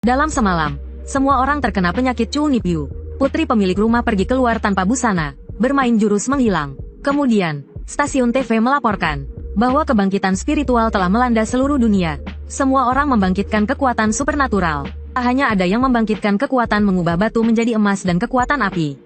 Dalam semalam, semua orang terkena penyakit Chu Nipyu. Putri pemilik rumah pergi keluar tanpa busana, bermain jurus menghilang. Kemudian, stasiun TV melaporkan bahwa kebangkitan spiritual telah melanda seluruh dunia. Semua orang membangkitkan kekuatan supernatural. Tak hanya ada yang membangkitkan kekuatan mengubah batu menjadi emas dan kekuatan api.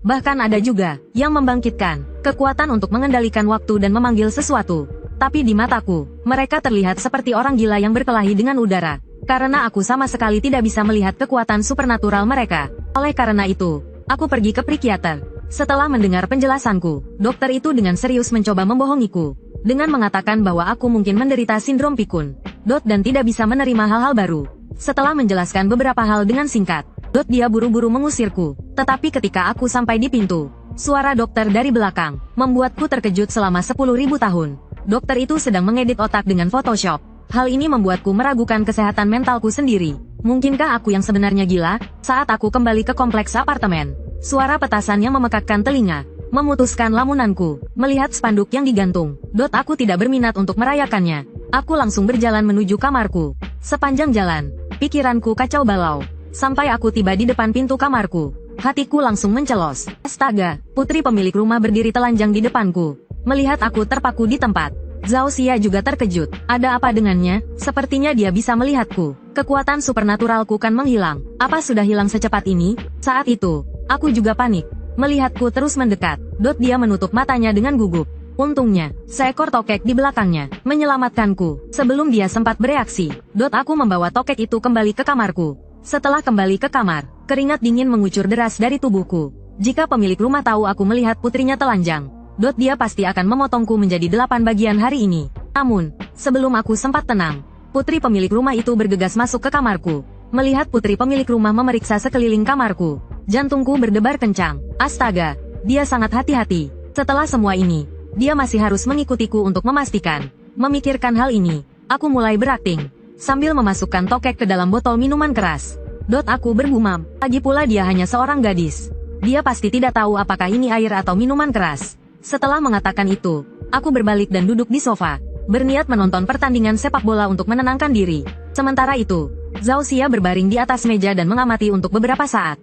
Bahkan ada juga yang membangkitkan kekuatan untuk mengendalikan waktu dan memanggil sesuatu. Tapi di mataku, mereka terlihat seperti orang gila yang berkelahi dengan udara. Karena aku sama sekali tidak bisa melihat kekuatan supernatural mereka. Oleh karena itu, aku pergi ke psikiater. Setelah mendengar penjelasanku, dokter itu dengan serius mencoba membohongiku. Dengan mengatakan bahwa aku mungkin menderita sindrom pikun. Dan tidak bisa menerima hal-hal baru. Setelah menjelaskan beberapa hal dengan singkat, dia buru-buru mengusirku. Tetapi ketika aku sampai di pintu, suara dokter dari belakang membuatku terkejut selama 10.000 tahun. Dokter itu sedang mengedit otak dengan Photoshop. Hal ini membuatku meragukan kesehatan mentalku sendiri. Mungkinkah aku yang sebenarnya gila? Saat aku kembali ke kompleks apartemen, suara petasan yang memekakkan telinga memutuskan lamunanku. Melihat spanduk yang digantung, aku tidak berminat untuk merayakannya. Aku langsung berjalan menuju kamarku. Sepanjang jalan, pikiranku kacau balau. Sampai aku tiba di depan pintu kamarku, hatiku langsung mencelos. Astaga, putri pemilik rumah berdiri telanjang di depanku. Melihat aku terpaku di tempat, Zhao Xia juga terkejut. Ada apa dengannya? Sepertinya dia bisa melihatku. Kekuatan supernaturalku kan menghilang. Apa sudah hilang secepat ini? Saat itu, aku juga panik. Melihatku terus mendekat, dia menutup matanya dengan gugup. Untungnya, seekor tokek di belakangnya menyelamatkanku. Sebelum dia sempat bereaksi, aku membawa tokek itu kembali ke kamarku. Setelah kembali ke kamar, keringat dingin mengucur deras dari tubuhku. Jika pemilik rumah tahu aku melihat putrinya telanjang, dia pasti akan memotongku menjadi 8 bagian hari ini. Namun, sebelum aku sempat tenang, putri pemilik rumah itu bergegas masuk ke kamarku. Melihat putri pemilik rumah memeriksa sekeliling kamarku, jantungku berdebar kencang. Astaga, dia sangat hati-hati. Setelah semua ini, dia masih harus mengikutiku untuk memastikan. Memikirkan hal ini, aku mulai berakting, sambil memasukkan tokek ke dalam botol minuman keras. Aku bergumam, lagi pula dia hanya seorang gadis. Dia pasti tidak tahu apakah ini air atau minuman keras. Setelah mengatakan itu, aku berbalik dan duduk di sofa, berniat menonton pertandingan sepak bola untuk menenangkan diri. Sementara itu, Zhao Xia berbaring di atas meja dan mengamati untuk beberapa saat.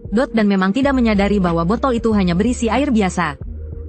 Dan memang tidak menyadari bahwa botol itu hanya berisi air biasa.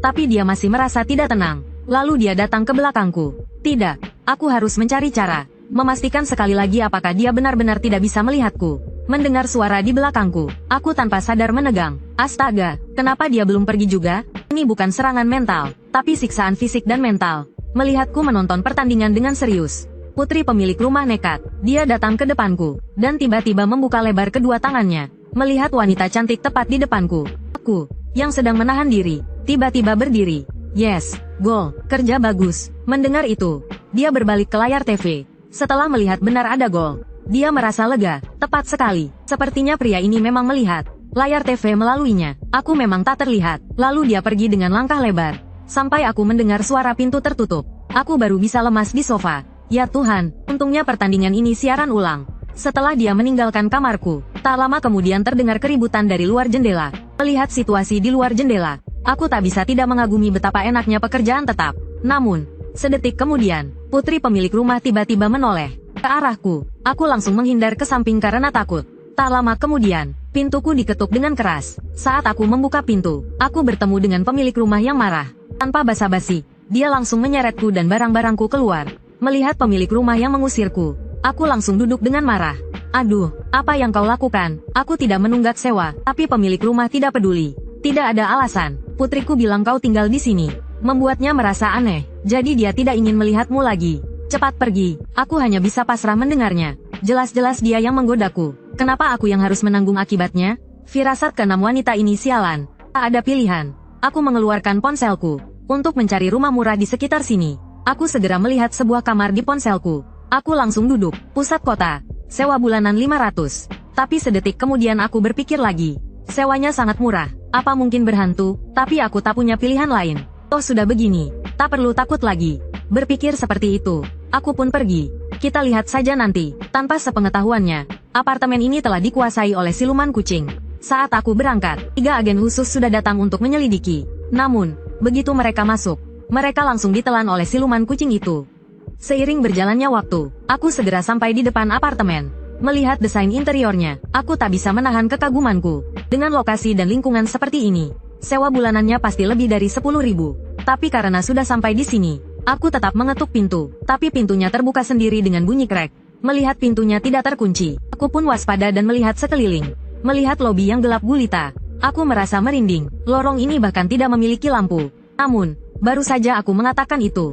Tapi dia masih merasa tidak tenang. Lalu dia datang ke belakangku. Tidak, aku harus mencari cara memastikan sekali lagi apakah dia benar-benar tidak bisa melihatku. Mendengar suara di belakangku, aku tanpa sadar menegang. Astaga, kenapa dia belum pergi juga? Ini bukan serangan mental, tapi siksaan fisik dan mental. Melihatku menonton pertandingan dengan serius, putri pemilik rumah nekat. Dia datang ke depanku, dan tiba-tiba membuka lebar kedua tangannya. Melihat wanita cantik tepat di depanku, aku, yang sedang menahan diri, tiba-tiba berdiri. Yes, gol, kerja bagus. Mendengar itu, dia berbalik ke layar TV. Setelah melihat benar ada gol, dia merasa lega. Tepat sekali, sepertinya pria ini memang melihat layar TV melaluinya. Aku memang tak terlihat. Lalu dia pergi dengan langkah lebar, sampai aku mendengar suara pintu tertutup. Aku baru bisa lemas di sofa. Ya Tuhan, untungnya pertandingan ini siaran ulang. Setelah dia meninggalkan kamarku, tak lama kemudian terdengar keributan dari luar jendela. Melihat situasi di luar jendela, aku tak bisa tidak mengagumi betapa enaknya pekerjaan tetap. Namun, sedetik kemudian, putri pemilik rumah tiba-tiba menoleh ke arahku. Aku langsung menghindar ke samping karena takut. Tak lama kemudian, pintuku diketuk dengan keras. Saat aku membuka pintu, aku bertemu dengan pemilik rumah yang marah. Tanpa basa-basi, dia langsung menyeretku dan barang-barangku keluar. Melihat pemilik rumah yang mengusirku, aku langsung duduk dengan marah. Aduh, apa yang kau lakukan? Aku tidak menunggak sewa, tapi pemilik rumah tidak peduli. Tidak ada alasan. Putriku bilang kau tinggal di sini. Membuatnya merasa aneh, jadi dia tidak ingin melihatmu lagi. Cepat pergi. Aku hanya bisa pasrah mendengarnya. Jelas-jelas dia yang menggodaku. Kenapa aku yang harus menanggung akibatnya? Firasat keenam wanita ini sialan. Tak ada pilihan. Aku mengeluarkan ponselku untuk mencari rumah murah di sekitar sini. Aku segera melihat sebuah kamar di ponselku. Aku langsung duduk. Pusat kota. Sewa bulanan 500. Tapi sedetik kemudian aku berpikir lagi. Sewanya sangat murah. Apa mungkin berhantu? Tapi aku tak punya pilihan lain. Toh sudah begini, tak perlu takut lagi. Berpikir seperti itu, aku pun pergi. Kita lihat saja nanti. Tanpa sepengetahuannya, apartemen ini telah dikuasai oleh siluman kucing. Saat aku berangkat, 3 agen khusus sudah datang untuk menyelidiki. Namun, begitu mereka masuk, mereka langsung ditelan oleh siluman kucing itu. Seiring berjalannya waktu, aku segera sampai di depan apartemen. Melihat desain interiornya, aku tak bisa menahan kekagumanku. Dengan lokasi dan lingkungan seperti ini, sewa bulanannya pasti lebih dari 10.000. Tapi karena sudah sampai di sini, aku tetap mengetuk pintu. Tapi pintunya terbuka sendiri dengan bunyi krek. Melihat pintunya tidak terkunci, aku pun waspada dan melihat sekeliling. Melihat lobi yang gelap gulita, aku merasa merinding. Lorong ini bahkan tidak memiliki lampu. Namun, baru saja aku mengatakan itu.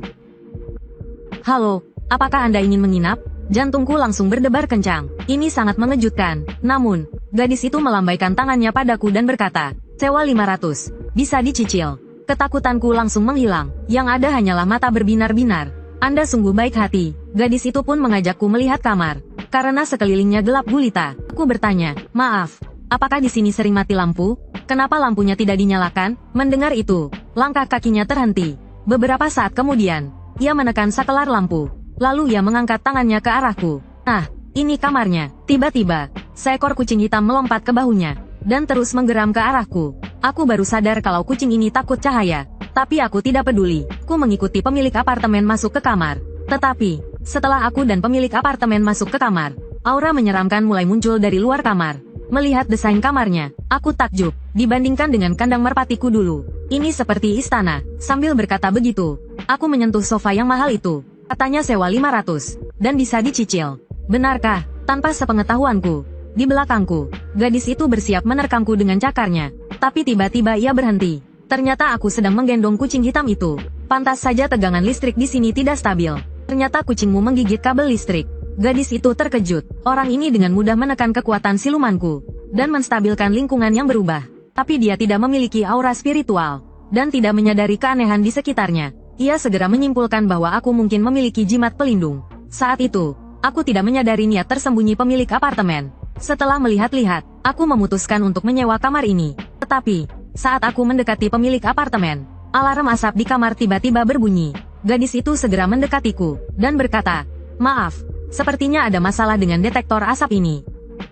Halo, apakah Anda ingin menginap? Jantungku langsung berdebar kencang. Ini sangat mengejutkan. Namun, gadis itu melambaikan tangannya padaku dan berkata, sewa 500. Bisa dicicil. Ketakutanku langsung menghilang. Yang ada hanyalah mata berbinar-binar. Anda sungguh baik hati. Gadis itu pun mengajakku melihat kamar. Karena sekelilingnya gelap gulita, aku bertanya, maaf, apakah di sini sering mati lampu? Kenapa lampunya tidak dinyalakan? Mendengar itu, langkah kakinya terhenti. Beberapa saat kemudian, ia menekan saklar lampu. Lalu ia mengangkat tangannya ke arahku. Nah, ini kamarnya. Tiba-tiba, seekor kucing hitam melompat ke bahunya, dan terus menggeram ke arahku. Aku baru sadar kalau kucing ini takut cahaya. Tapi aku tidak peduli. Aku mengikuti pemilik apartemen masuk ke kamar. Tetapi, setelah aku dan pemilik apartemen masuk ke kamar, aura menyeramkan mulai muncul dari luar kamar. Melihat desain kamarnya, aku takjub. Dibandingkan dengan kandang merpatiku dulu, ini seperti istana. Sambil berkata begitu, aku menyentuh sofa yang mahal itu. Katanya sewa 500, dan bisa dicicil. Benarkah? Tanpa sepengetahuanku, di belakangku, gadis itu bersiap menerkamku dengan cakarnya. Tapi tiba-tiba ia berhenti. Ternyata aku sedang menggendong kucing hitam itu. Pantas saja tegangan listrik di sini tidak stabil. Ternyata kucingmu menggigit kabel listrik. Gadis itu terkejut. Orang ini dengan mudah menekan kekuatan silumanku, dan menstabilkan lingkungan yang berubah. Tapi dia tidak memiliki aura spiritual, dan tidak menyadari keanehan di sekitarnya. Ia segera menyimpulkan bahwa aku mungkin memiliki jimat pelindung. Saat itu, aku tidak menyadari niat tersembunyi pemilik apartemen. Setelah melihat-lihat, aku memutuskan untuk menyewa kamar ini. Tetapi, saat aku mendekati pemilik apartemen, alarm asap di kamar tiba-tiba berbunyi. Gadis itu segera mendekatiku, dan berkata, maaf, sepertinya ada masalah dengan detektor asap ini.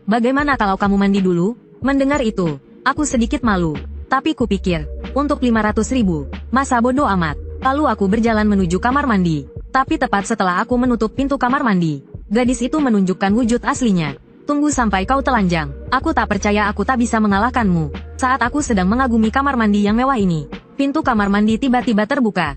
Bagaimana kalau kamu mandi dulu? Mendengar itu, aku sedikit malu. Tapi kupikir, untuk 500.000, masa bodoh amat. Lalu aku berjalan menuju kamar mandi. Tapi tepat setelah aku menutup pintu kamar mandi, gadis itu menunjukkan wujud aslinya. Tunggu sampai kau telanjang. Aku tak percaya aku tak bisa mengalahkanmu. Saat aku sedang mengagumi kamar mandi yang mewah ini, pintu kamar mandi tiba-tiba terbuka.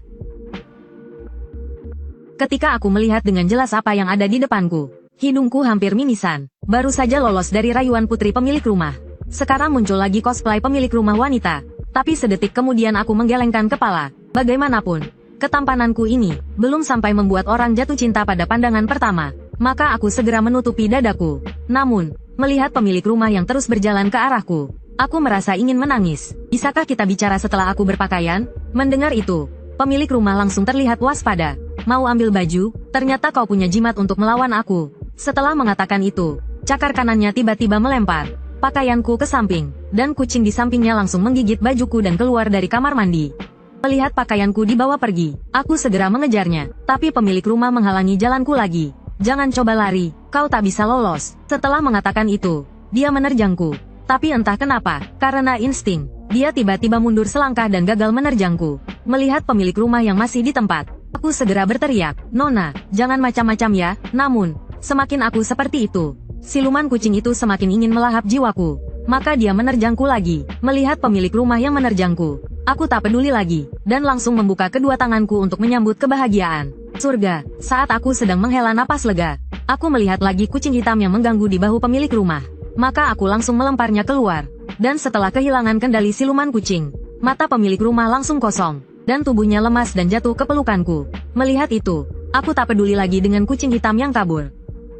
Ketika aku melihat dengan jelas apa yang ada di depanku, hidungku hampir mimisan. Baru saja lolos dari rayuan putri pemilik rumah. Sekarang muncul lagi cosplay pemilik rumah wanita. Tapi sedetik kemudian aku menggelengkan kepala. Bagaimanapun, ketampananku ini belum sampai membuat orang jatuh cinta pada pandangan pertama. Maka aku segera menutupi dadaku. Namun, melihat pemilik rumah yang terus berjalan ke arahku, aku merasa ingin menangis. Bisakah kita bicara setelah aku berpakaian? Mendengar itu, pemilik rumah langsung terlihat waspada. Mau ambil baju? Ternyata kau punya jimat untuk melawan aku. Setelah mengatakan itu, cakar kanannya tiba-tiba melempar pakaianku ke samping, dan kucing di sampingnya langsung menggigit bajuku dan keluar dari kamar mandi. Melihat pakaianku dibawa pergi, aku segera mengejarnya, tapi pemilik rumah menghalangi jalanku lagi. Jangan coba lari, kau tak bisa lolos. Setelah mengatakan itu, dia menerjangku. Tapi entah kenapa, karena insting, dia tiba-tiba mundur selangkah dan gagal menerjangku. Melihat pemilik rumah yang masih di tempat, aku segera berteriak, Nona, jangan macam-macam ya. Namun, semakin aku seperti itu, siluman kucing itu semakin ingin melahap jiwaku. Maka dia menerjangku lagi. Melihat pemilik rumah yang menerjangku, aku tak peduli lagi, dan langsung membuka kedua tanganku untuk menyambut kebahagiaan. Surga, saat aku sedang menghela napas lega, aku melihat lagi kucing hitam yang mengganggu di bahu pemilik rumah. Maka aku langsung melemparnya keluar. Dan setelah kehilangan kendali siluman kucing, mata pemilik rumah langsung kosong, dan tubuhnya lemas dan jatuh ke pelukanku. Melihat itu, aku tak peduli lagi dengan kucing hitam yang kabur,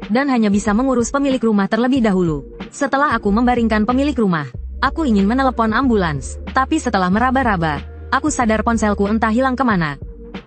dan hanya bisa mengurus pemilik rumah terlebih dahulu. Setelah aku membaringkan pemilik rumah, aku ingin menelepon ambulans. Tapi setelah meraba-raba, aku sadar ponselku entah hilang kemana.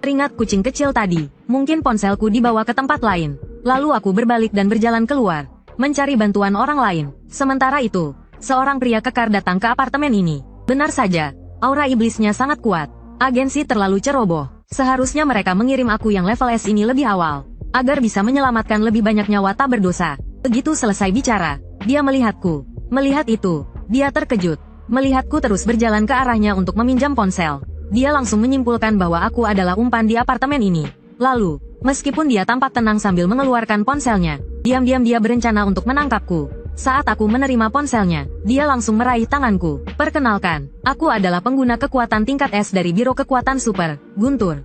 Teringat kucing kecil tadi, mungkin ponselku dibawa ke tempat lain. Lalu aku berbalik dan berjalan keluar, mencari bantuan orang lain. Sementara itu, seorang pria kekar datang ke apartemen ini. Benar saja, aura iblisnya sangat kuat. Agensi terlalu ceroboh. Seharusnya mereka mengirim aku yang level S ini lebih awal, agar bisa menyelamatkan lebih banyak nyawa tak berdosa. Begitu selesai bicara, dia melihatku. Melihat itu, dia terkejut. Melihatku terus berjalan ke arahnya untuk meminjam ponsel. Dia langsung menyimpulkan bahwa aku adalah umpan di apartemen ini. Lalu, Meskipun dia tampak tenang sambil mengeluarkan ponselnya, diam-diam dia berencana untuk menangkapku. Saat aku menerima ponselnya, dia langsung meraih tanganku. Perkenalkan, aku adalah pengguna kekuatan tingkat S dari Biro Kekuatan Super, Guntur.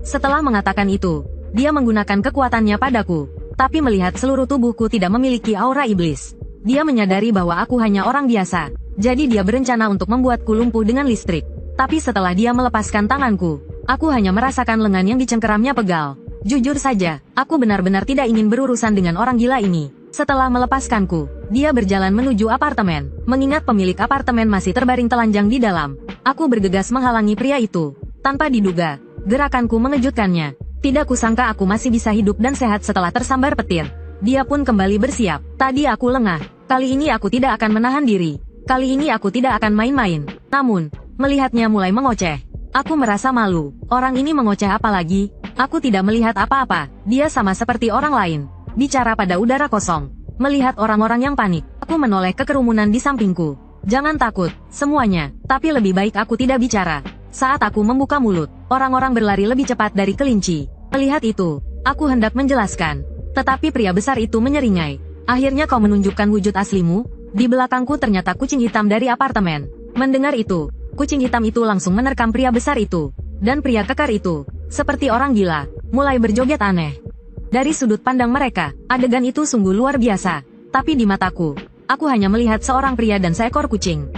Setelah mengatakan itu, dia menggunakan kekuatannya padaku. Tapi melihat seluruh tubuhku tidak memiliki aura iblis, dia menyadari bahwa aku hanya orang biasa. Jadi dia berencana untuk membuatku lumpuh dengan listrik. Tapi setelah dia melepaskan tanganku, aku hanya merasakan lengan yang dicengkeramnya pegal. Jujur saja, aku benar-benar tidak ingin berurusan dengan orang gila ini. Setelah melepaskanku, dia berjalan menuju apartemen. Mengingat pemilik apartemen masih terbaring telanjang di dalam, aku bergegas menghalangi pria itu. Tanpa diduga, gerakanku mengejutkannya. Tidak kusangka aku masih bisa hidup dan sehat setelah tersambar petir. Dia pun kembali bersiap. Tadi aku lengah. Kali ini aku tidak akan menahan diri. Kali ini aku tidak akan main-main. Namun, melihatnya mulai mengoceh, aku merasa malu. Orang ini mengoceh apa lagi? Aku tidak melihat apa-apa. Dia sama seperti orang lain. Bicara pada udara kosong. Melihat orang-orang yang panik, aku menoleh ke kerumunan di sampingku. Jangan takut, semuanya. Tapi lebih baik aku tidak bicara. Saat aku membuka mulut, orang-orang berlari lebih cepat dari kelinci. Melihat itu, aku hendak menjelaskan. Tetapi pria besar itu menyeringai. Akhirnya kau menunjukkan wujud aslimu? Di belakangku ternyata kucing hitam dari apartemen. Mendengar itu, kucing hitam itu langsung menerkam pria besar itu. Dan pria kekar itu, seperti orang gila, mulai berjoget aneh. Dari sudut pandang mereka, adegan itu sungguh luar biasa. Tapi di mataku, aku hanya melihat seorang pria dan seekor kucing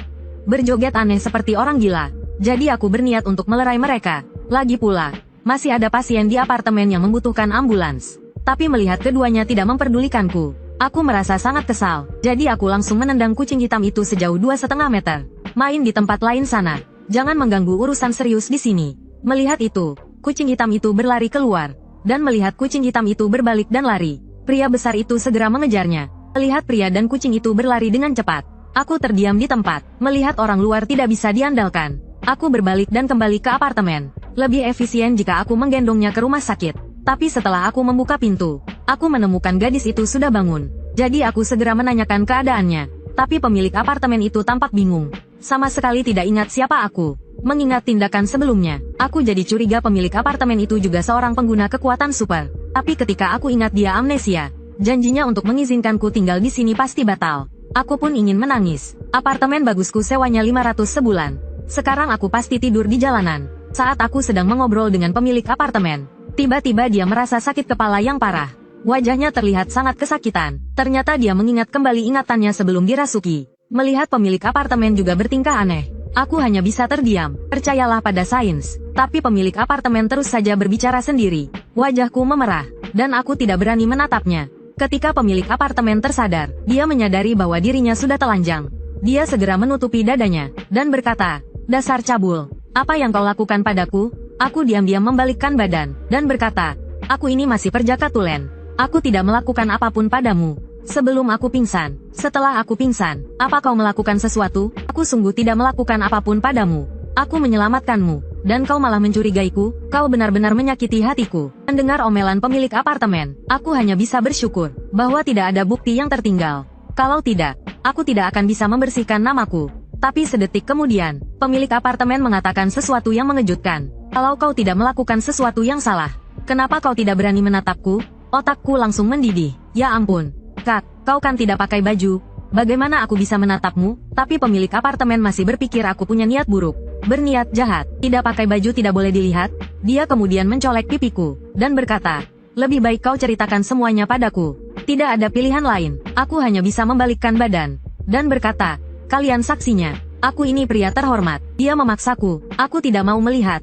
berjoget aneh seperti orang gila. Jadi aku berniat untuk melerai mereka. Lagi pula, masih ada pasien di apartemen yang membutuhkan ambulans. Tapi melihat keduanya tidak memperdulikanku, aku merasa sangat kesal. Jadi aku langsung menendang kucing hitam itu sejauh 2,5 meter. Main di tempat lain sana. Jangan mengganggu urusan serius di sini. Melihat itu, kucing hitam itu berlari keluar. Dan melihat kucing hitam itu berbalik dan lari, pria besar itu segera mengejarnya. Melihat pria dan kucing itu berlari dengan cepat, aku terdiam di tempat. Melihat orang luar tidak bisa diandalkan, aku berbalik dan kembali ke apartemen. Lebih efisien jika aku menggendongnya ke rumah sakit. Tapi setelah aku membuka pintu, aku menemukan gadis itu sudah bangun. Jadi aku segera menanyakan keadaannya. Tapi pemilik apartemen itu tampak bingung. Sama sekali tidak ingat siapa aku. Mengingat tindakan sebelumnya, aku jadi curiga pemilik apartemen itu juga seorang pengguna kekuatan super. Tapi ketika aku ingat dia amnesia, janjinya untuk mengizinkanku tinggal di sini pasti batal. Aku pun ingin menangis. Apartemen bagusku sewanya 500 sebulan. Sekarang aku pasti tidur di jalanan. Saat aku sedang mengobrol dengan pemilik apartemen, tiba-tiba dia merasa sakit kepala yang parah. Wajahnya terlihat sangat kesakitan. Ternyata dia mengingat kembali ingatannya sebelum dirasuki. Melihat pemilik apartemen juga bertingkah aneh, aku hanya bisa terdiam. Percayalah pada sains. Tapi pemilik apartemen terus saja berbicara sendiri. Wajahku memerah, dan aku tidak berani menatapnya. Ketika pemilik apartemen tersadar, dia menyadari bahwa dirinya sudah telanjang. Dia segera menutupi dadanya, dan berkata, "Dasar cabul, apa yang kau lakukan padaku?" Aku diam-diam membalikkan badan, dan berkata, "Aku ini masih perjaka tulen. Aku tidak melakukan apapun padamu. Sebelum aku pingsan, setelah aku pingsan, apa kau melakukan sesuatu? Aku sungguh tidak melakukan apapun padamu. Aku menyelamatkanmu, dan kau malah mencurigaiku. Kau benar-benar menyakiti hatiku." Mendengar omelan pemilik apartemen, aku hanya bisa bersyukur bahwa tidak ada bukti yang tertinggal. Kalau tidak, aku tidak akan bisa membersihkan namaku. Tapi sedetik kemudian, pemilik apartemen mengatakan sesuatu yang mengejutkan. "Kalau kau tidak melakukan sesuatu yang salah, kenapa kau tidak berani menatapku?" Otakku langsung mendidih. Ya ampun. "Kak, kau kan tidak pakai baju. Bagaimana aku bisa menatapmu?" Tapi pemilik apartemen masih berpikir aku punya niat buruk. Berniat jahat. Tidak pakai baju tidak boleh dilihat. Dia kemudian mencolek pipiku, dan berkata, "Lebih baik kau ceritakan semuanya padaku. Tidak ada pilihan lain." Aku hanya bisa membalikkan badan, dan berkata, "Kalian saksinya. Aku ini pria terhormat." Dia memaksaku. Aku tidak mau melihat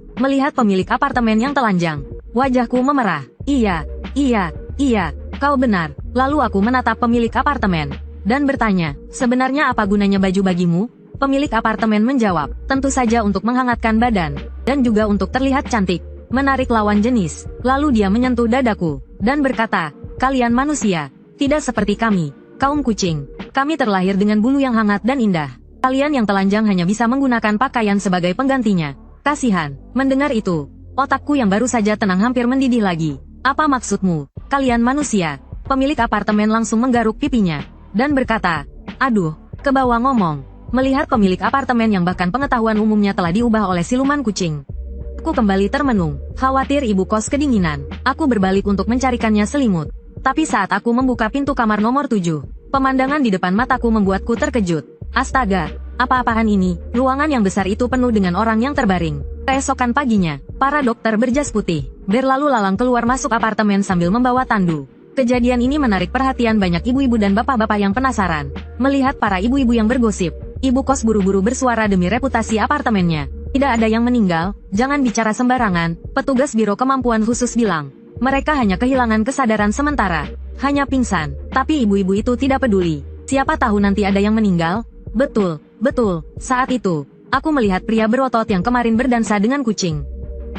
pemilik apartemen yang telanjang. Wajahku memerah. Iya, kau benar." Lalu aku menatap pemilik apartemen, dan bertanya, "Sebenarnya apa gunanya baju bagimu?" Pemilik apartemen menjawab, "Tentu saja untuk menghangatkan badan, dan juga untuk terlihat cantik, menarik lawan jenis." Lalu dia menyentuh dadaku, dan berkata, "Kalian manusia, tidak seperti kami, kaum kucing. Kami terlahir dengan bulu yang hangat dan indah. Kalian yang telanjang hanya bisa menggunakan pakaian sebagai penggantinya." Kasihan. Mendengar itu, otakku yang baru saja tenang hampir mendidih lagi. "Apa maksudmu, kalian manusia?" Pemilik apartemen langsung menggaruk pipinya, dan berkata, "Aduh, kebawa ngomong." Melihat pemilik apartemen yang bahkan pengetahuan umumnya telah diubah oleh siluman kucing, Aku kembali termenung, khawatir ibu kos kedinginan. Aku berbalik untuk mencarikannya selimut. Tapi saat aku membuka pintu kamar nomor 7, pemandangan di depan mataku membuatku terkejut. Astaga, apa-apaan ini? Ruangan yang besar itu penuh dengan orang yang terbaring. Keesokan paginya, para dokter berjas putih berlalu lalang keluar masuk apartemen sambil membawa tandu. Kejadian ini menarik perhatian banyak ibu-ibu dan bapak-bapak yang penasaran. Melihat para ibu-ibu yang bergosip, ibu kos buru-buru bersuara demi reputasi apartemennya. Tidak ada yang meninggal, jangan bicara sembarangan, petugas Biro Kemampuan Khusus bilang. Mereka hanya kehilangan kesadaran sementara. Hanya pingsan, tapi ibu-ibu itu tidak peduli. Siapa tahu nanti ada yang meninggal? Betul, betul, saat itu, aku melihat pria berotot yang kemarin berdansa dengan kucing.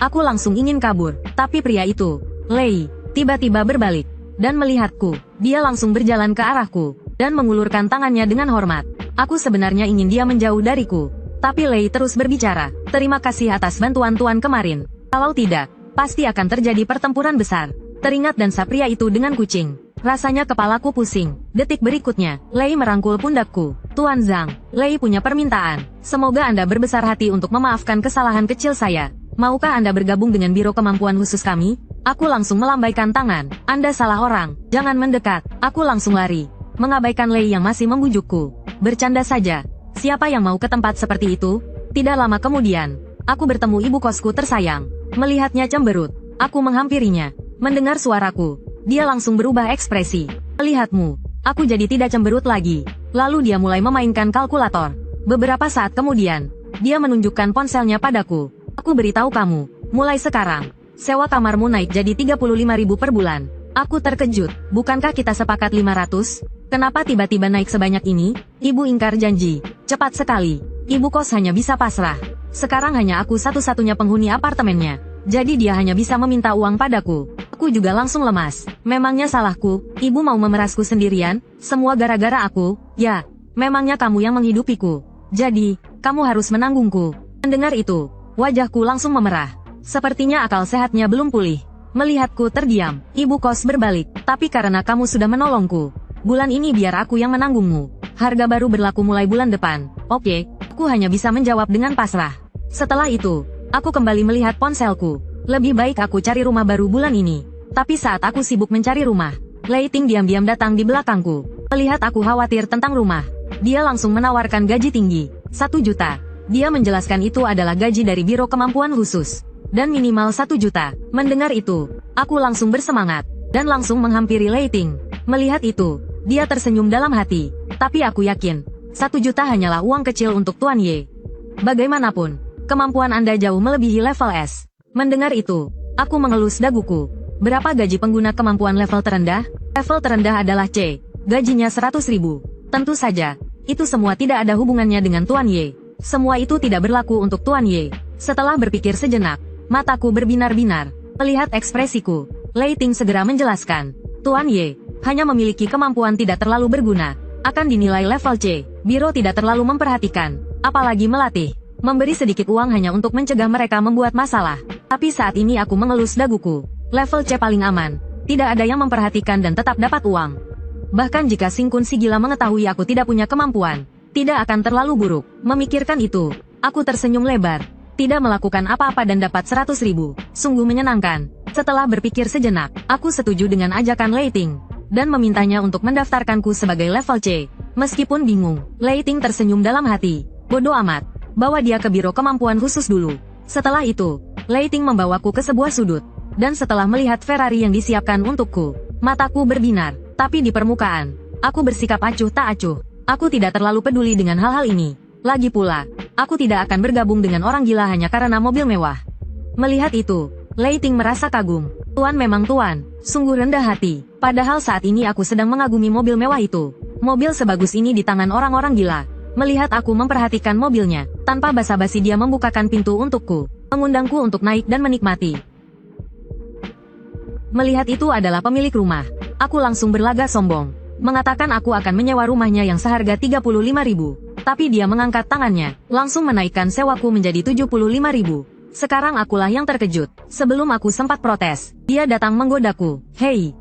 Aku langsung ingin kabur, tapi pria itu, Lei, tiba-tiba berbalik dan melihatku. Dia langsung berjalan ke arahku dan mengulurkan tangannya dengan hormat. Aku sebenarnya ingin dia menjauh dariku. Tapi Lei terus berbicara, terima kasih atas bantuan tuan kemarin. Kalau tidak, pasti akan terjadi pertempuran besar. Teringat dansa pria itu dengan kucing. Rasanya kepalaku pusing. Detik berikutnya, Lei merangkul pundakku. Tuan Zhang, Lei punya permintaan. Semoga Anda berbesar hati untuk memaafkan kesalahan kecil saya. Maukah Anda bergabung dengan Biro Kemampuan Khusus kami? Aku langsung melambaikan tangan. Anda salah orang, jangan mendekat. Aku langsung lari, mengabaikan Lei yang masih membujukku. Bercanda saja. Siapa yang mau ke tempat seperti itu? Tidak lama kemudian, aku bertemu ibu kosku tersayang. Melihatnya cemberut, aku menghampirinya. Mendengar suaraku, dia langsung berubah ekspresi. Melihatmu, aku jadi tidak cemberut lagi. Lalu dia mulai memainkan kalkulator. Beberapa saat kemudian, dia menunjukkan ponselnya padaku. Aku beritahu kamu, mulai sekarang, sewa kamarmu naik jadi 35.000 per bulan. Aku terkejut, bukankah kita sepakat 500? Kenapa tiba-tiba naik sebanyak ini? Ibu ingkar janji. Cepat sekali. Ibu kos hanya bisa pasrah. Sekarang hanya aku satu-satunya penghuni apartemennya. Jadi dia hanya bisa meminta uang padaku. Aku juga langsung lemas. Memangnya salahku? Ibu mau memerasku sendirian? Semua gara-gara aku? Ya, memangnya kamu yang menghidupiku. Jadi, kamu harus menanggungku. Mendengar itu, wajahku langsung memerah. Sepertinya akal sehatnya belum pulih. Melihatku terdiam, ibu kos berbalik. Tapi karena kamu sudah menolongku, bulan ini biar aku yang menanggungmu. Harga baru berlaku mulai bulan depan. Oke, aku hanya bisa menjawab dengan pasrah. Setelah itu, aku kembali melihat ponselku. Lebih baik aku cari rumah baru bulan ini. Tapi saat aku sibuk mencari rumah, Lei Ting diam-diam datang di belakangku. Melihat aku khawatir tentang rumah, dia langsung menawarkan gaji tinggi, 1 juta. Dia menjelaskan itu adalah gaji dari Biro Kemampuan Khusus. Dan minimal 1 juta. Mendengar itu, aku langsung bersemangat dan langsung menghampiri Lei Ting. Melihat itu, dia tersenyum dalam hati. Tapi aku yakin, 1 juta hanyalah uang kecil untuk Tuan Ye. Bagaimanapun, kemampuan Anda jauh melebihi level S. Mendengar itu, aku mengelus daguku. Berapa gaji pengguna kemampuan level terendah? Level terendah adalah C. Gajinya 100.000. Tentu saja, itu semua tidak ada hubungannya dengan Tuan Ye. Semua itu tidak berlaku untuk Tuan Ye. Setelah berpikir sejenak, mataku berbinar-binar. Melihat ekspresiku, Lei Ting segera menjelaskan. Tuan Ye hanya memiliki kemampuan tidak terlalu berguna. Akan dinilai level C. Biro tidak terlalu memperhatikan, apalagi melatih. Memberi sedikit uang hanya untuk mencegah mereka membuat masalah. Tapi saat ini aku mengelus daguku. Level C paling aman. Tidak ada yang memperhatikan dan tetap dapat uang. Bahkan jika Singkun si gila mengetahui aku tidak punya kemampuan, tidak akan terlalu buruk. Memikirkan itu, aku tersenyum lebar. Tidak melakukan apa-apa dan dapat 100.000. Sungguh menyenangkan. Setelah berpikir sejenak, aku setuju dengan ajakan Lei Ting dan memintanya untuk mendaftarkanku sebagai level C. Meskipun bingung, Lei Ting tersenyum dalam hati. Bodoh amat. Bawa dia ke Biro Kemampuan Khusus dulu. Setelah itu, Lei Ting membawaku ke sebuah sudut. Dan setelah melihat Ferrari yang disiapkan untukku, mataku berbinar. Tapi di permukaan, aku bersikap acuh tak acuh. Aku tidak terlalu peduli dengan hal-hal ini. Lagi pula, aku tidak akan bergabung dengan orang gila hanya karena mobil mewah. Melihat itu, Lei Ting merasa kagum. Tuan memang tuan, sungguh rendah hati. Padahal saat ini aku sedang mengagumi mobil mewah itu. Mobil sebagus ini di tangan orang-orang gila. Melihat aku memperhatikan mobilnya, tanpa basa-basi dia membukakan pintu untukku, mengundangku untuk naik dan menikmati. Melihat itu adalah pemilik rumah. Aku langsung berlagak sombong, mengatakan aku akan menyewa rumahnya yang seharga 35.000. Tapi dia mengangkat tangannya, langsung menaikkan sewaku menjadi 75.000. Sekarang akulah yang terkejut. Sebelum aku sempat protes, dia datang menggodaku. Hei,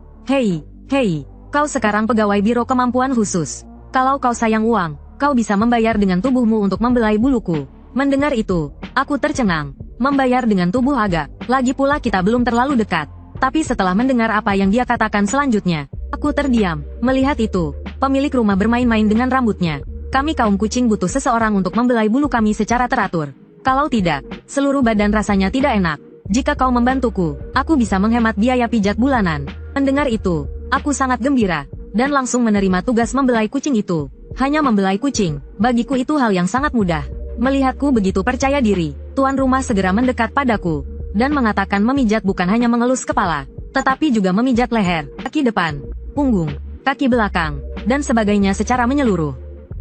kau sekarang pegawai Biro Kemampuan Khusus. Kalau kau sayang uang, kau bisa membayar dengan tubuhmu untuk membelai buluku. Mendengar itu, aku tercengang. Membayar dengan tubuh agak. Lagi pula kita belum terlalu dekat. Tapi setelah mendengar apa yang dia katakan selanjutnya, aku terdiam. Melihat itu, pemilik rumah bermain-main dengan rambutnya. Kami kaum kucing butuh seseorang untuk membelai bulu kami secara teratur. Kalau tidak, seluruh badan rasanya tidak enak. Jika kau membantuku, aku bisa menghemat biaya pijat bulanan. Mendengar itu, aku sangat gembira, dan langsung menerima tugas membelai kucing itu. Hanya membelai kucing, bagiku itu hal yang sangat mudah. Melihatku begitu percaya diri, tuan rumah segera mendekat padaku, dan mengatakan memijat bukan hanya mengelus kepala, tetapi juga memijat leher, kaki depan, punggung, kaki belakang, dan sebagainya secara menyeluruh.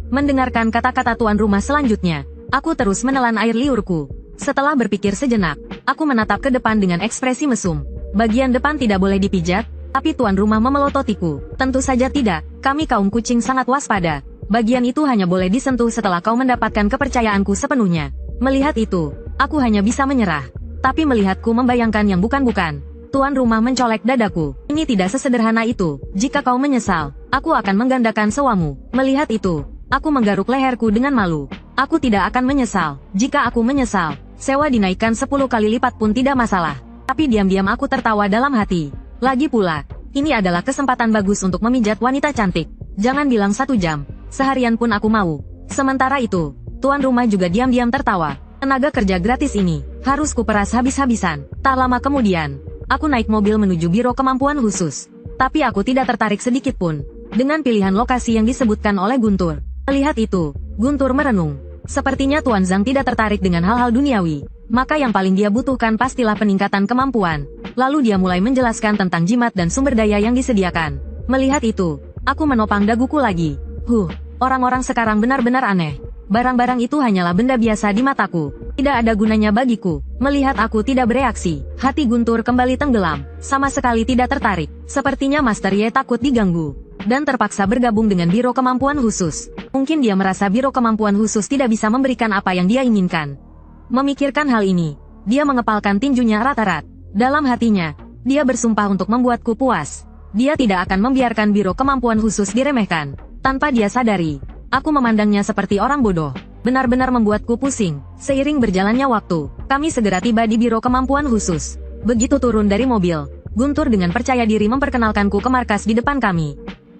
Mendengarkan kata-kata tuan rumah selanjutnya, aku terus menelan air liurku. Setelah berpikir sejenak, aku menatap ke depan dengan ekspresi mesum. Bagian depan tidak boleh dipijat, tapi tuan rumah memelototiku. Tentu saja tidak, kami kaum kucing sangat waspada. Bagian itu hanya boleh disentuh setelah kau mendapatkan kepercayaanku sepenuhnya. Melihat itu, aku hanya bisa menyerah. Tapi melihatku membayangkan yang bukan-bukan. Tuan rumah mencolek dadaku. Ini tidak sesederhana itu. Jika kau menyesal, aku akan menggandakan sewamu. Melihat itu, aku menggaruk leherku dengan malu. Aku tidak akan menyesal. Jika aku menyesal, sewa dinaikkan 10 kali lipat pun tidak masalah. Tapi diam-diam aku tertawa dalam hati. Lagi pula, ini adalah kesempatan bagus untuk memijat wanita cantik. Jangan bilang 1 jam. Seharian pun aku mau. Sementara itu, tuan rumah juga diam-diam tertawa. Tenaga kerja gratis ini, harus kuperas habis-habisan. Tak lama kemudian, aku naik mobil menuju biro kemampuan khusus. Tapi aku tidak tertarik sedikit pun dengan pilihan lokasi yang disebutkan oleh Guntur. Melihat itu, Guntur merenung. Sepertinya Tuan Zhang tidak tertarik dengan hal-hal duniawi. Maka yang paling dia butuhkan pastilah peningkatan kemampuan. Lalu dia mulai menjelaskan tentang jimat dan sumber daya yang disediakan. Melihat itu, aku menopang daguku lagi. Orang-orang sekarang benar-benar aneh. Barang-barang itu hanyalah benda biasa di mataku. Tidak ada gunanya bagiku. Melihat aku tidak bereaksi, hati Guntur kembali tenggelam. Sama sekali tidak tertarik. Sepertinya Master Ye takut diganggu, dan terpaksa bergabung dengan biro kemampuan khusus. Mungkin dia merasa biro kemampuan khusus tidak bisa memberikan apa yang dia inginkan. Memikirkan hal ini, dia mengepalkan tinjunya erat-erat. Dalam hatinya, dia bersumpah untuk membuatku puas. Dia tidak akan membiarkan biro kemampuan khusus diremehkan. Tanpa dia sadari, aku memandangnya seperti orang bodoh. Benar-benar membuatku pusing. Seiring berjalannya waktu, kami segera tiba di biro kemampuan khusus. Begitu turun dari mobil, Guntur dengan percaya diri memperkenalkanku ke markas di depan kami.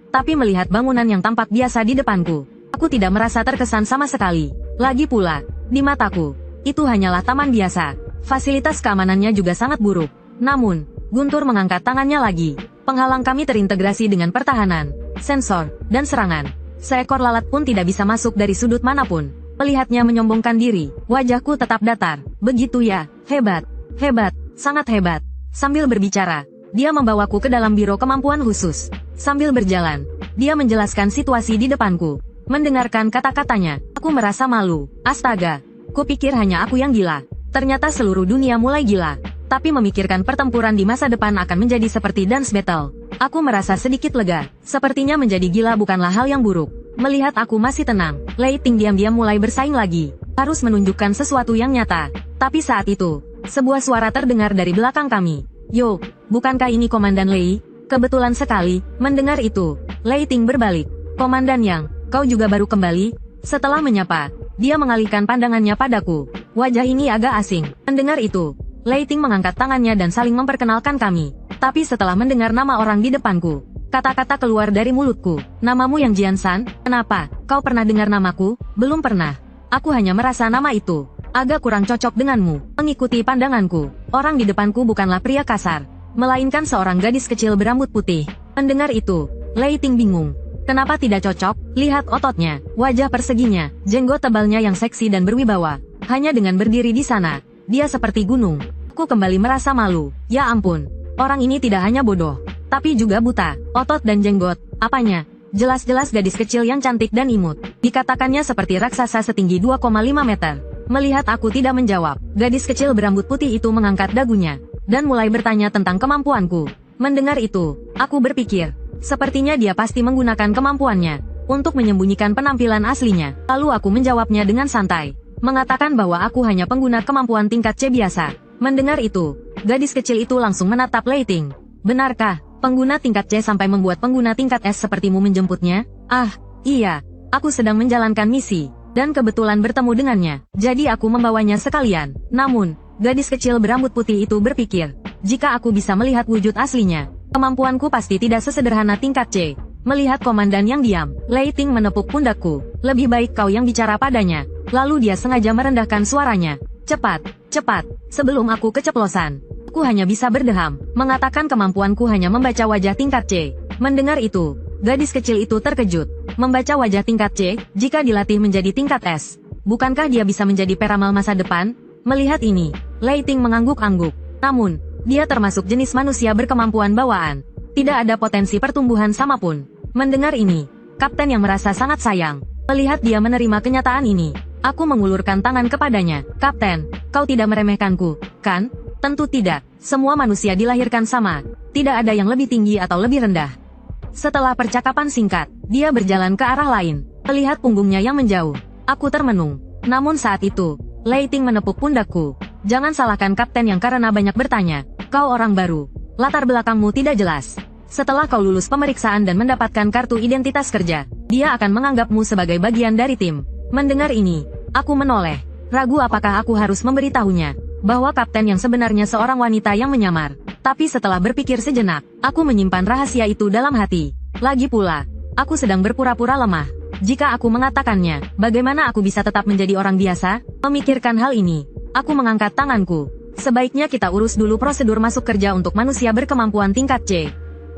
Tapi melihat bangunan yang tampak biasa di depanku, aku tidak merasa terkesan sama sekali. Lagi pula, di mataku, itu hanyalah taman biasa. Fasilitas keamanannya juga sangat buruk. Namun, Guntur mengangkat tangannya lagi. Penghalang kami terintegrasi dengan pertahanan, sensor, dan serangan. Seekor lalat pun tidak bisa masuk dari sudut manapun. Melihatnya menyombongkan diri, wajahku tetap datar. Begitu ya, hebat, hebat, sangat hebat. Sambil berbicara, dia membawaku ke dalam biro kemampuan khusus. Sambil berjalan, dia menjelaskan situasi di depanku. Mendengarkan kata-katanya, aku merasa malu. Astaga, kupikir hanya aku yang gila. Ternyata seluruh dunia mulai gila. Tapi memikirkan pertempuran di masa depan akan menjadi seperti dance battle. Aku merasa sedikit lega. Sepertinya menjadi gila bukanlah hal yang buruk. Melihat aku masih tenang, Lei Ting diam-diam mulai bersaing lagi. Harus menunjukkan sesuatu yang nyata. Tapi saat itu, sebuah suara terdengar dari belakang kami. Yo, bukankah ini Komandan Lei? Kebetulan sekali, mendengar itu, Lei Ting berbalik. Komandan Yang, kau juga baru kembali? Setelah menyapa, dia mengalihkan pandangannya padaku. Wajah ini agak asing. Mendengar itu, Lei Ting mengangkat tangannya dan saling memperkenalkan kami. Tapi setelah mendengar nama orang di depanku, kata-kata keluar dari mulutku. Namamu Yang Jiansan? Kenapa? Kau pernah dengar namaku? Belum pernah. Aku hanya merasa nama itu agak kurang cocok denganmu. Mengikuti pandanganku, orang di depanku bukanlah pria kasar, melainkan seorang gadis kecil berambut putih. Mendengar itu, Lei Ting bingung. Kenapa tidak cocok? Lihat ototnya, wajah perseginya, jenggot tebalnya yang seksi dan berwibawa. Hanya dengan berdiri di sana, dia seperti gunung. Aku kembali merasa malu. Ya ampun, orang ini tidak hanya bodoh, tapi juga buta. Otot dan jenggot, apanya? Jelas-jelas gadis kecil yang cantik dan imut. Dikatakannya seperti raksasa setinggi 2,5 meter. Melihat aku tidak menjawab, gadis kecil berambut putih itu mengangkat dagunya, dan mulai bertanya tentang kemampuanku. Mendengar itu, aku berpikir, sepertinya dia pasti menggunakan kemampuannya untuk menyembunyikan penampilan aslinya. Lalu aku menjawabnya dengan santai, mengatakan bahwa aku hanya pengguna kemampuan tingkat C biasa. Mendengar itu, gadis kecil itu langsung menatap Lei Ting. Benarkah, pengguna tingkat C sampai membuat pengguna tingkat S sepertimu menjemputnya? Ah, iya, aku sedang menjalankan misi, dan kebetulan bertemu dengannya, jadi aku membawanya sekalian. Namun, Gadis kecil berambut putih itu berpikir, jika aku bisa melihat wujud aslinya, kemampuanku pasti tidak sesederhana tingkat C. Melihat komandan yang diam, Lei Ting menepuk pundakku. Lebih baik kau yang bicara padanya. Lalu dia sengaja merendahkan suaranya. Cepat, cepat, sebelum aku keceplosan. Aku hanya bisa berdeham, mengatakan kemampuanku hanya membaca wajah tingkat C. Mendengar itu, gadis kecil itu terkejut. Membaca wajah tingkat C, jika dilatih menjadi tingkat S. Bukankah dia bisa menjadi peramal masa depan? Melihat ini, Lei Ting mengangguk-angguk. Namun, dia termasuk jenis manusia berkemampuan bawaan. Tidak ada potensi pertumbuhan sama pun. Mendengar ini, kapten yang merasa sangat sayang. Melihat dia menerima kenyataan ini, aku mengulurkan tangan kepadanya. Kapten, kau tidak meremehkanku, kan? Tentu tidak. Semua manusia dilahirkan sama. Tidak ada yang lebih tinggi atau lebih rendah. Setelah percakapan singkat, dia berjalan ke arah lain. Melihat punggungnya yang menjauh, aku termenung. Namun saat itu, Lei Ting menepuk pundakku. Jangan salahkan kapten yang karena banyak bertanya. Kau orang baru. Latar belakangmu tidak jelas. Setelah kau lulus pemeriksaan dan mendapatkan kartu identitas kerja, dia akan menganggapmu sebagai bagian dari tim. Mendengar ini, aku menoleh. Ragu apakah aku harus memberitahunya bahwa kapten yang sebenarnya seorang wanita yang menyamar. Tapi setelah berpikir sejenak, aku menyimpan rahasia itu dalam hati. Lagi pula, aku sedang berpura-pura lemah. Jika aku mengatakannya, bagaimana aku bisa tetap menjadi orang biasa? Memikirkan hal ini, aku mengangkat tanganku. Sebaiknya kita urus dulu prosedur masuk kerja untuk manusia berkemampuan tingkat C.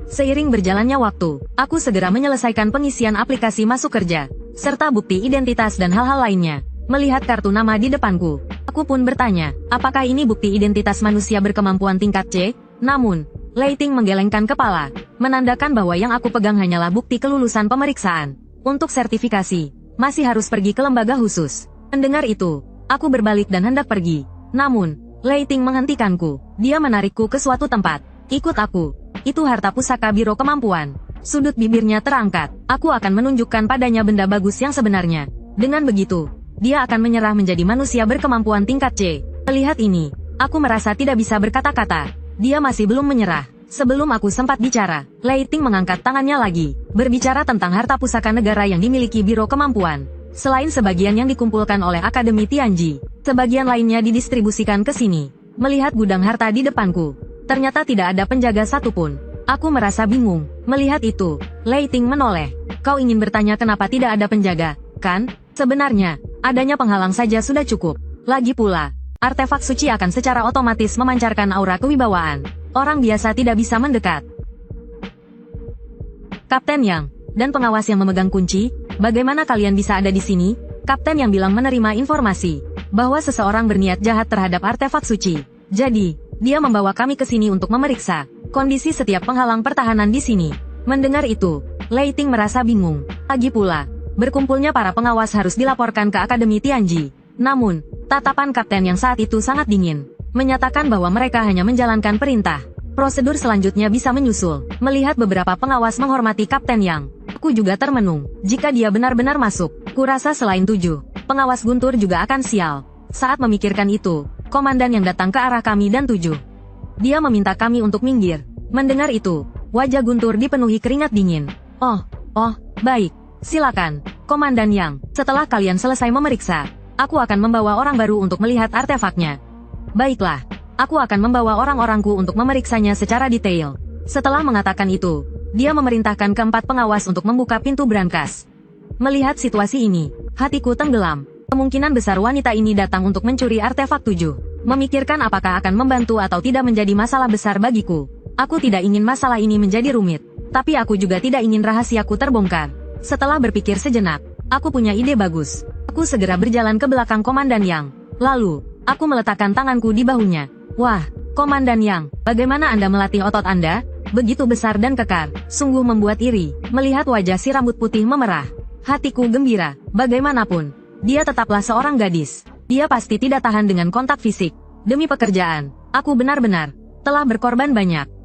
Seiring berjalannya waktu, aku segera menyelesaikan pengisian aplikasi masuk kerja, serta bukti identitas dan hal-hal lainnya. Melihat kartu nama di depanku, aku pun bertanya, apakah ini bukti identitas manusia berkemampuan tingkat C? Namun, Lei Ting menggelengkan kepala, menandakan bahwa yang aku pegang hanyalah bukti kelulusan pemeriksaan. Untuk sertifikasi, masih harus pergi ke lembaga khusus. Mendengar itu, aku berbalik dan hendak pergi. Namun, Lei Ting menghentikanku. Dia menarikku ke suatu tempat. Ikut aku. Itu harta pusaka biro kemampuan. Sudut bibirnya terangkat. Aku akan menunjukkan padanya benda bagus yang sebenarnya. Dengan begitu, dia akan menyerah menjadi manusia berkemampuan tingkat C. Melihat ini, aku merasa tidak bisa berkata-kata. Dia masih belum menyerah. Sebelum aku sempat bicara, Lei Ting mengangkat tangannya lagi, berbicara tentang harta pusaka negara yang dimiliki biro kemampuan. Selain sebagian yang dikumpulkan oleh Akademi Tianji, sebagian lainnya didistribusikan ke sini. Melihat gudang harta di depanku, ternyata tidak ada penjaga satupun. Aku merasa bingung. Melihat itu, Lei Ting menoleh. Kau ingin bertanya kenapa tidak ada penjaga, kan? Sebenarnya, adanya penghalang saja sudah cukup. Lagi pula, artefak suci akan secara otomatis memancarkan aura kewibawaan. Orang biasa tidak bisa mendekat. Kapten Yang, dan pengawas yang memegang kunci, bagaimana kalian bisa ada di sini? Kapten yang bilang menerima informasi bahwa seseorang berniat jahat terhadap artefak suci. Jadi, dia membawa kami ke sini untuk memeriksa kondisi setiap penghalang pertahanan di sini. Mendengar itu, Lei Ting merasa bingung. Lagi pula, berkumpulnya para pengawas harus dilaporkan ke Akademi Tianji. Namun, tatapan kapten yang saat itu sangat dingin, menyatakan bahwa mereka hanya menjalankan perintah. Prosedur selanjutnya bisa menyusul. Melihat beberapa pengawas menghormati Kapten Yang, aku juga termenung. Jika dia benar-benar masuk, kurasa selain 7 pengawas guntur juga akan sial. Saat memikirkan itu, komandan yang datang ke arah kami dan 7. Dia meminta kami untuk minggir. Mendengar itu, wajah guntur dipenuhi keringat dingin. Oh, baik. Silakan, Komandan Yang. Setelah kalian selesai memeriksa, aku akan membawa orang baru untuk melihat artefaknya. Baiklah, aku akan membawa orang-orangku untuk memeriksanya secara detail. Setelah mengatakan itu, dia memerintahkan keempat pengawas untuk membuka pintu brankas. Melihat situasi ini, hatiku tenggelam. Kemungkinan besar wanita ini datang untuk mencuri artefak 7. Memikirkan apakah akan membantu atau tidak menjadi masalah besar bagiku. Aku tidak ingin masalah ini menjadi rumit. Tapi aku juga tidak ingin rahasiaku terbongkar. Setelah berpikir sejenak, aku punya ide bagus. Aku segera berjalan ke belakang Komandan Yang. Lalu, aku meletakkan tanganku di bahunya. Wah, Komandan Yang, bagaimana Anda melatih otot Anda? Begitu besar dan kekar, sungguh membuat iri. Melihat wajah si rambut putih memerah, hatiku gembira. Bagaimanapun, dia tetaplah seorang gadis. Dia pasti tidak tahan dengan kontak fisik. Demi pekerjaan, aku benar-benar telah berkorban banyak.